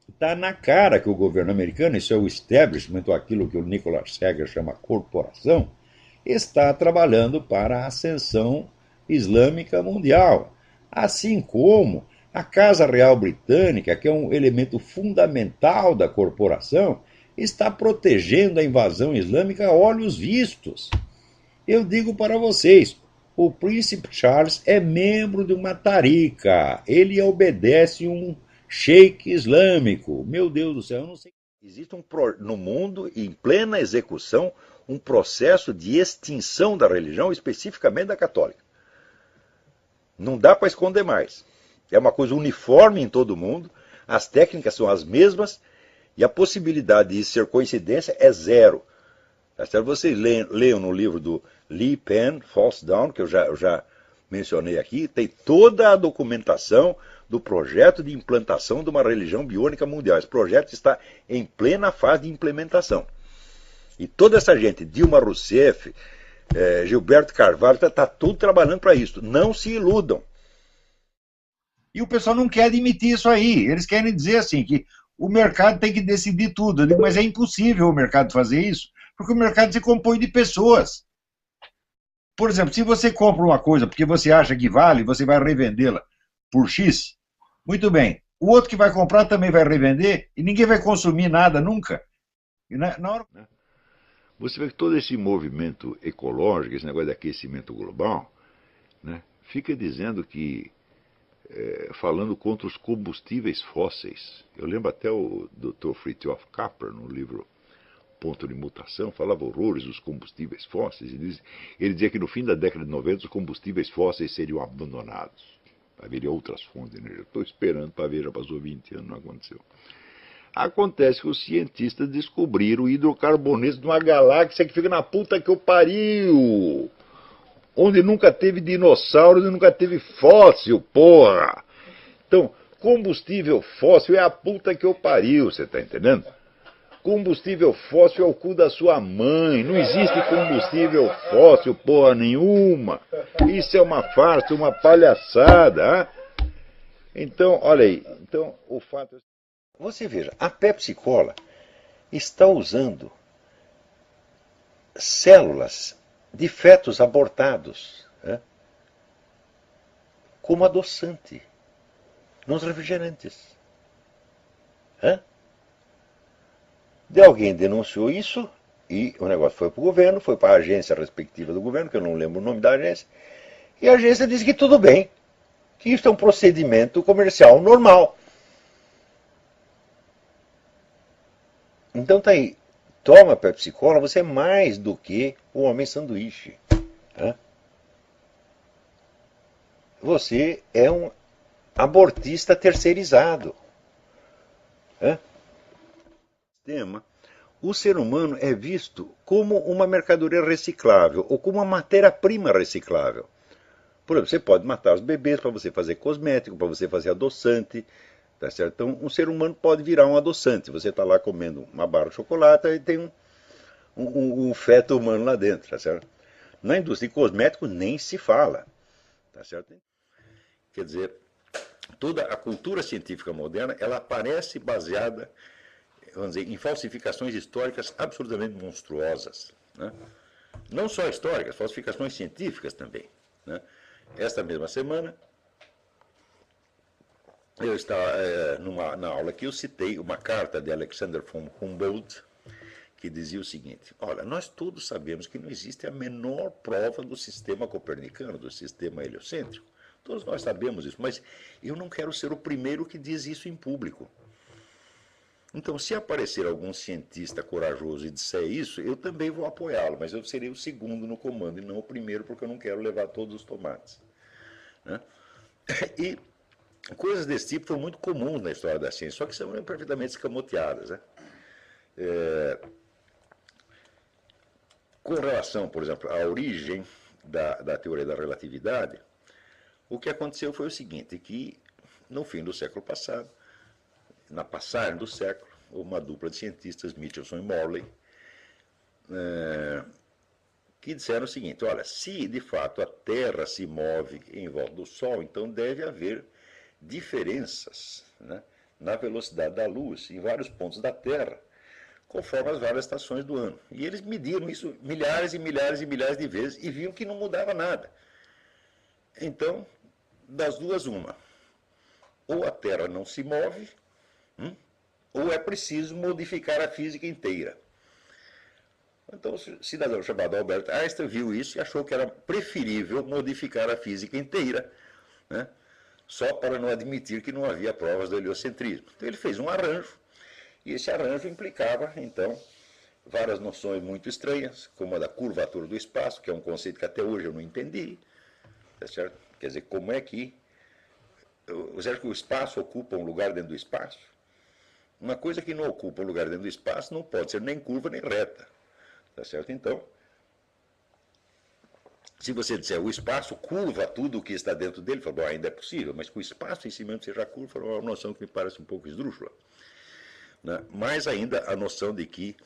Está na cara que o governo americano, isso é o establishment, ou aquilo que o Nicholas Seger chama corporação, está trabalhando para a ascensão islâmica mundial. Assim como a Casa Real Britânica, que é um elemento fundamental da corporação, está protegendo a invasão islâmica a olhos vistos. Eu digo para vocês, o príncipe Charles é membro de uma tarica. Ele obedece um sheik islâmico. Meu Deus do céu, eu não sei. Existe no mundo, em plena execução, um processo de extinção da religião, especificamente da católica. Não dá para esconder mais. É uma coisa uniforme em todo mundo, as técnicas são as mesmas e a possibilidade de ser coincidência é zero. Vocês leiam no livro do Lee Penn, False Dawn, que eu já mencionei aqui, tem toda a documentação do projeto de implantação de uma religião biônica mundial. Esse projeto está em plena fase de implementação. E toda essa gente, Dilma Rousseff, Gilberto Carvalho, está tudo trabalhando para isso. Não se iludam. E o pessoal não quer admitir isso aí. Eles querem dizer assim, que o mercado tem que decidir tudo. Eu digo, mas é impossível o mercado fazer isso, porque o mercado se compõe de pessoas. Por exemplo, se você compra uma coisa porque você acha que vale, você vai revendê-la por X, muito bem. O outro que vai comprar também vai revender e ninguém vai consumir nada nunca. E na hora... Você vê que todo esse movimento ecológico, esse negócio de aquecimento global, né, fica dizendo que, falando contra os combustíveis fósseis. Eu lembro até o Dr. Fritjof Capra, no livro Ponto de Mutação, falava horrores dos combustíveis fósseis. Ele dizia que no fim da década de 90 os combustíveis fósseis seriam abandonados. Haveria outras fontes de energia. Estou esperando para ver, já passou 20 anos, não aconteceu. Acontece que os cientistas descobriram o hidrocarbonetos de uma galáxia que fica na puta que eu pariu. Onde nunca teve dinossauro e nunca teve fóssil, porra. Então, combustível fóssil é a puta que eu pariu, você está entendendo? Combustível fóssil é o cu da sua mãe. Não existe combustível fóssil, porra nenhuma. Isso é uma farsa, uma palhaçada. Hein? Então, olha aí. Então, o fato é... Você veja, a Pepsi Cola está usando células de fetos abortados, né, como adoçante nos refrigerantes. De alguém denunciou isso e o negócio foi para o governo, foi para a agência respectiva do governo, que eu não lembro o nome da agência, e a agência disse que tudo bem, que isso é um procedimento comercial normal. Então tá aí, toma Pepsi Cola, você é mais do que o homem sanduíche. Você é um abortista terceirizado. O ser humano é visto como uma mercadoria reciclável ou como uma matéria-prima reciclável. Por exemplo, você pode matar os bebês para você fazer cosmético, para você fazer adoçante. Tá certo? Então, um ser humano pode virar um adoçante. Você está lá comendo uma barra de chocolate e tem um feto humano lá dentro. Tá certo? Na indústria de cosméticos nem se fala. Tá certo? Quer dizer, toda a cultura científica moderna ela aparece baseada, vamos dizer, em falsificações históricas absolutamente monstruosas. Né? Não só históricas, falsificações científicas também. Né? Esta mesma semana, eu estava na aula que eu citei uma carta de Alexander von Humboldt, que dizia o seguinte: olha, nós todos sabemos que não existe a menor prova do sistema copernicano, do sistema heliocêntrico. Todos nós sabemos isso, mas eu não quero ser o primeiro que diz isso em público. Então, se aparecer algum cientista corajoso e disser isso, eu também vou apoiá-lo, mas eu serei o segundo no comando e não o primeiro, porque eu não quero levar todos os tomates. Né? E coisas desse tipo foram muito comuns na história da ciência, só que são perfeitamente escamoteadas. Né? Com relação, por exemplo, à origem da teoria da relatividade, o que aconteceu foi o seguinte, que no fim do século passado, na passagem do século, uma dupla de cientistas, Michelson e Morley, que disseram o seguinte: olha, se de fato a Terra se move em volta do Sol, então deve haver diferenças, né, na velocidade da luz em vários pontos da Terra, conforme as várias estações do ano. E eles mediram isso milhares e milhares e milhares de vezes e viam que não mudava nada. Então, das duas, uma. Ou a Terra não se move, ou é preciso modificar a física inteira. Então, o cidadão chamado Albert Einstein viu isso e achou que era preferível modificar a física inteira, né, só para não admitir que não havia provas do heliocentrismo. Então, ele fez um arranjo, e esse arranjo implicava, então, várias noções muito estranhas, como a da curvatura do espaço, que é um conceito que até hoje eu não entendi. Tá certo? Quer dizer, como é que você acha que o espaço ocupa um lugar dentro do espaço? Uma coisa que não ocupa um lugar dentro do espaço não pode ser nem curva nem reta. Tá certo? Então, se você disser o espaço curva tudo o que está dentro dele, fala, bom, ainda é possível, mas que o espaço em si mesmo seja curva é uma noção que me parece um pouco esdrúxula. Né? Mais ainda a noção de que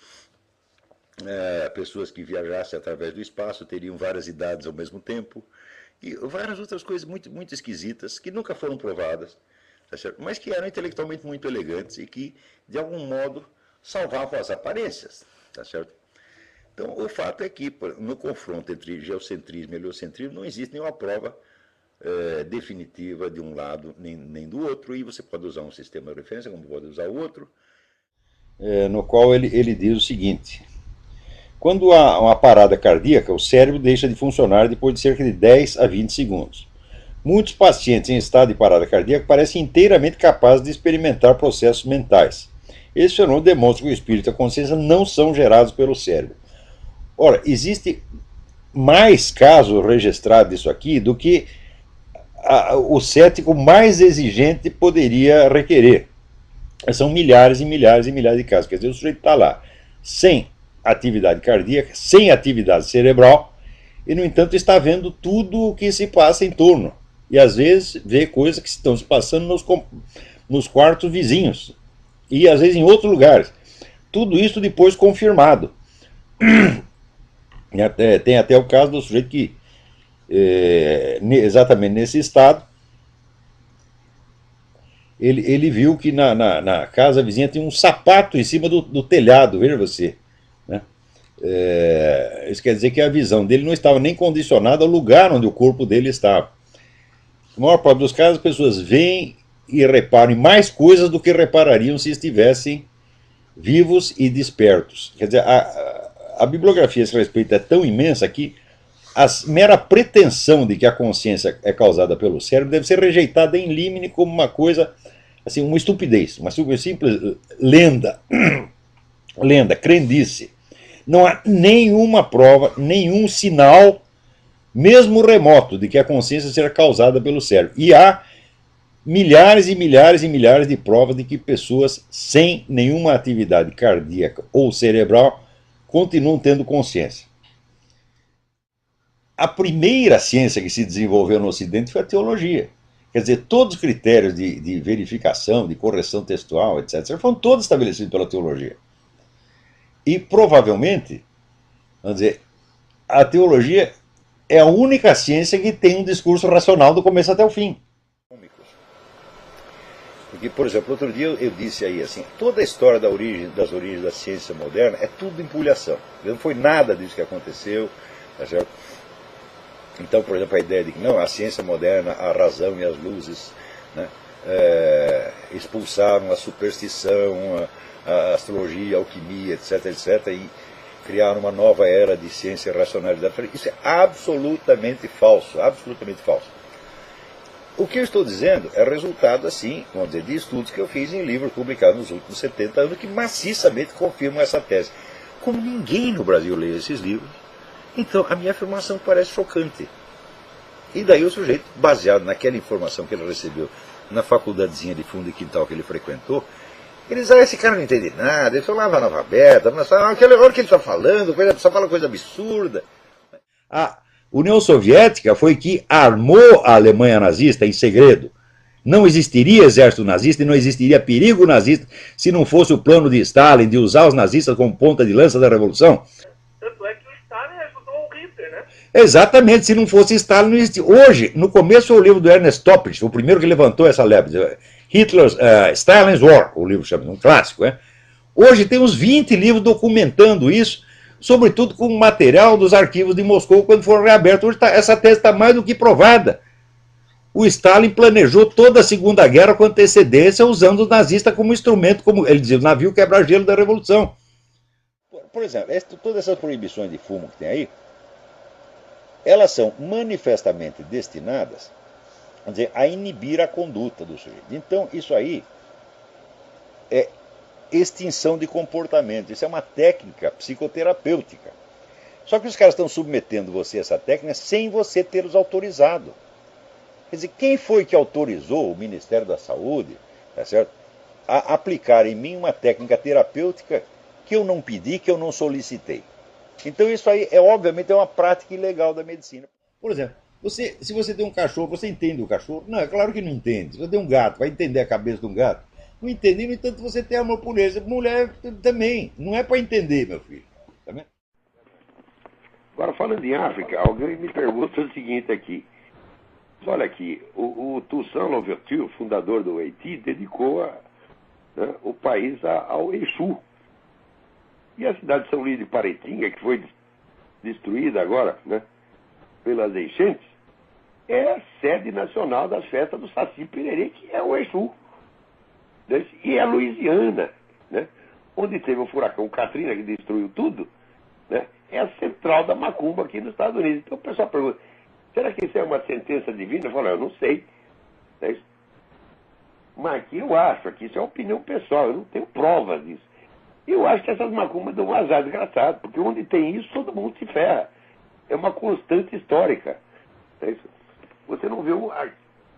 pessoas que viajassem através do espaço teriam várias idades ao mesmo tempo, e várias outras coisas muito, muito esquisitas, que nunca foram provadas, tá certo? Mas que eram intelectualmente muito elegantes e que, de algum modo, salvavam as aparências. Tá certo? Então, o fato é que, no confronto entre geocentrismo e heliocentrismo, não existe nenhuma prova definitiva de um lado nem do outro, e você pode usar um sistema de referência, como pode usar o outro. No qual ele diz o seguinte: quando há uma parada cardíaca, o cérebro deixa de funcionar depois de cerca de 10 a 20 segundos. Muitos pacientes em estado de parada cardíaca parecem inteiramente capazes de experimentar processos mentais. Esse fenômeno demonstra que o espírito e a consciência não são gerados pelo cérebro. Ora, existe mais casos registrados disso aqui do que o cético mais exigente poderia requerer. São milhares e milhares e milhares de casos. Quer dizer, o sujeito está lá sem atividade cardíaca, sem atividade cerebral, e, no entanto, está vendo tudo o que se passa em torno. E, às vezes, vê coisas que estão se passando nos quartos vizinhos, e, às vezes, em outros lugares. Tudo isso depois confirmado. Tem até o caso do sujeito que, exatamente nesse estado, ele viu que na casa vizinha tinha um sapato em cima do telhado, veja você. Né? Isso quer dizer que a visão dele não estava nem condicionada ao lugar onde o corpo dele estava. Na maior parte dos casos, as pessoas veem e reparam em mais coisas do que reparariam se estivessem vivos e despertos. Quer dizer, a bibliografia a esse respeito é tão imensa que a mera pretensão de que a consciência é causada pelo cérebro deve ser rejeitada em limine como uma coisa, assim, uma estupidez, uma simples lenda, crendice. Não há nenhuma prova, nenhum sinal, mesmo remoto, de que a consciência seja causada pelo cérebro. E há milhares e milhares e milhares de provas de que pessoas sem nenhuma atividade cardíaca ou cerebral continuam tendo consciência. A primeira ciência que se desenvolveu no Ocidente foi a teologia. Quer dizer, todos os critérios de verificação, de correção textual, etc., foram todos estabelecidos pela teologia. E, provavelmente, vamos dizer, a teologia é a única ciência que tem um discurso racional do começo até o fim. Porque, por exemplo, outro dia eu disse aí assim, toda a história das origens da ciência moderna é tudo empulhação. Não foi nada disso que aconteceu, tá certo? Então, por exemplo, a ideia de que não, a ciência moderna, a razão e as luzes, né, expulsaram a superstição, a astrologia, a alquimia, etc., etc., e criaram uma nova era de ciência e racionalidade. Isso é absolutamente falso, absolutamente falso. O que eu estou dizendo é resultado, assim, vamos dizer, de estudos que eu fiz em livros publicados nos últimos 70 anos que maciçamente confirmam essa tese. Como ninguém no Brasil lê esses livros, então a minha afirmação parece chocante. E daí o sujeito, baseado naquela informação que ele recebeu na faculdadezinha de fundo e quintal que ele frequentou, ele diz, esse cara não entende nada, ele só lava analfabeta, aquela hora que ele está falando, só fala coisa absurda. A União Soviética foi que armou a Alemanha nazista em segredo. Não existiria exército nazista e não existiria perigo nazista se não fosse o plano de Stalin de usar os nazistas como ponta de lança da revolução. Tanto é que o Stalin ajudou o Hitler, né? Exatamente, se não fosse Stalin não existia. Hoje, no começo foi o livro do Ernest Toppich, o primeiro que levantou essa lebre, Stalin's War, o livro chama, um clássico, né? Hoje tem uns 20 livros documentando isso, sobretudo com material dos arquivos de Moscou quando foram reabertos. Hoje essa tese está mais do que provada. O Stalin planejou toda a Segunda Guerra com antecedência, usando os nazistas como instrumento, como ele dizia, o navio quebra-gelo da Revolução. Por exemplo, todas essas proibições de fumo que tem aí, elas são manifestamente destinadas, vamos dizer, a inibir a conduta do sujeito. Então, isso aí é extinção de comportamento. Isso é uma técnica psicoterapêutica. Só que os caras estão submetendo você a essa técnica sem você ter os autorizado. Quer dizer, quem foi que autorizou o Ministério da Saúde, tá certo, a aplicar em mim uma técnica terapêutica que eu não pedi, que eu não solicitei? Então isso aí, obviamente, é uma prática ilegal da medicina. Por exemplo, se você tem um cachorro, você entende o cachorro? Não, é claro que não entende. Se você tem um gato, vai entender a cabeça de um gato? Não entende, no entanto, você tem amor por ele. Mulher também. Não é para entender, meu filho. Tá vendo? Agora, falando em África, alguém me pergunta o seguinte aqui. Olha aqui, o Toussaint Louverture, fundador do Haiti, dedicou o país ao Exu. E a cidade de São Luís de Paraitinga, que foi destruída agora, né, pelas enchentes, é a sede nacional das festas do Saci Pererê, que é o Exu. E a Louisiana, né, onde teve o furacão Katrina, que destruiu tudo, né, é a central da macumba aqui nos Estados Unidos. Então o pessoal pergunta, será que isso é uma sentença divina? Eu falo, eu não sei. Mas aqui eu acho, aqui isso é opinião pessoal, eu não tenho provas disso. Eu acho que essas macumbas dão um azar desgraçado, porque onde tem isso, todo mundo se ferra. É uma constante histórica. Você não vê,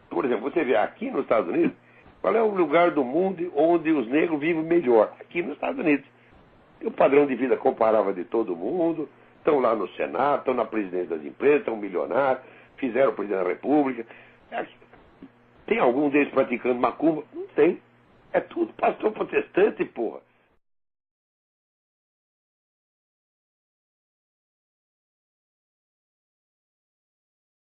por exemplo, você vê aqui nos Estados Unidos, qual é o lugar do mundo onde os negros vivem melhor? Aqui nos Estados Unidos. Tem o padrão de vida comparável de todo mundo, estão lá no Senado, estão na presidência das empresas, estão milionários, fizeram o presidente da República. Tem algum deles praticando macumba? Não tem. É tudo pastor protestante, porra.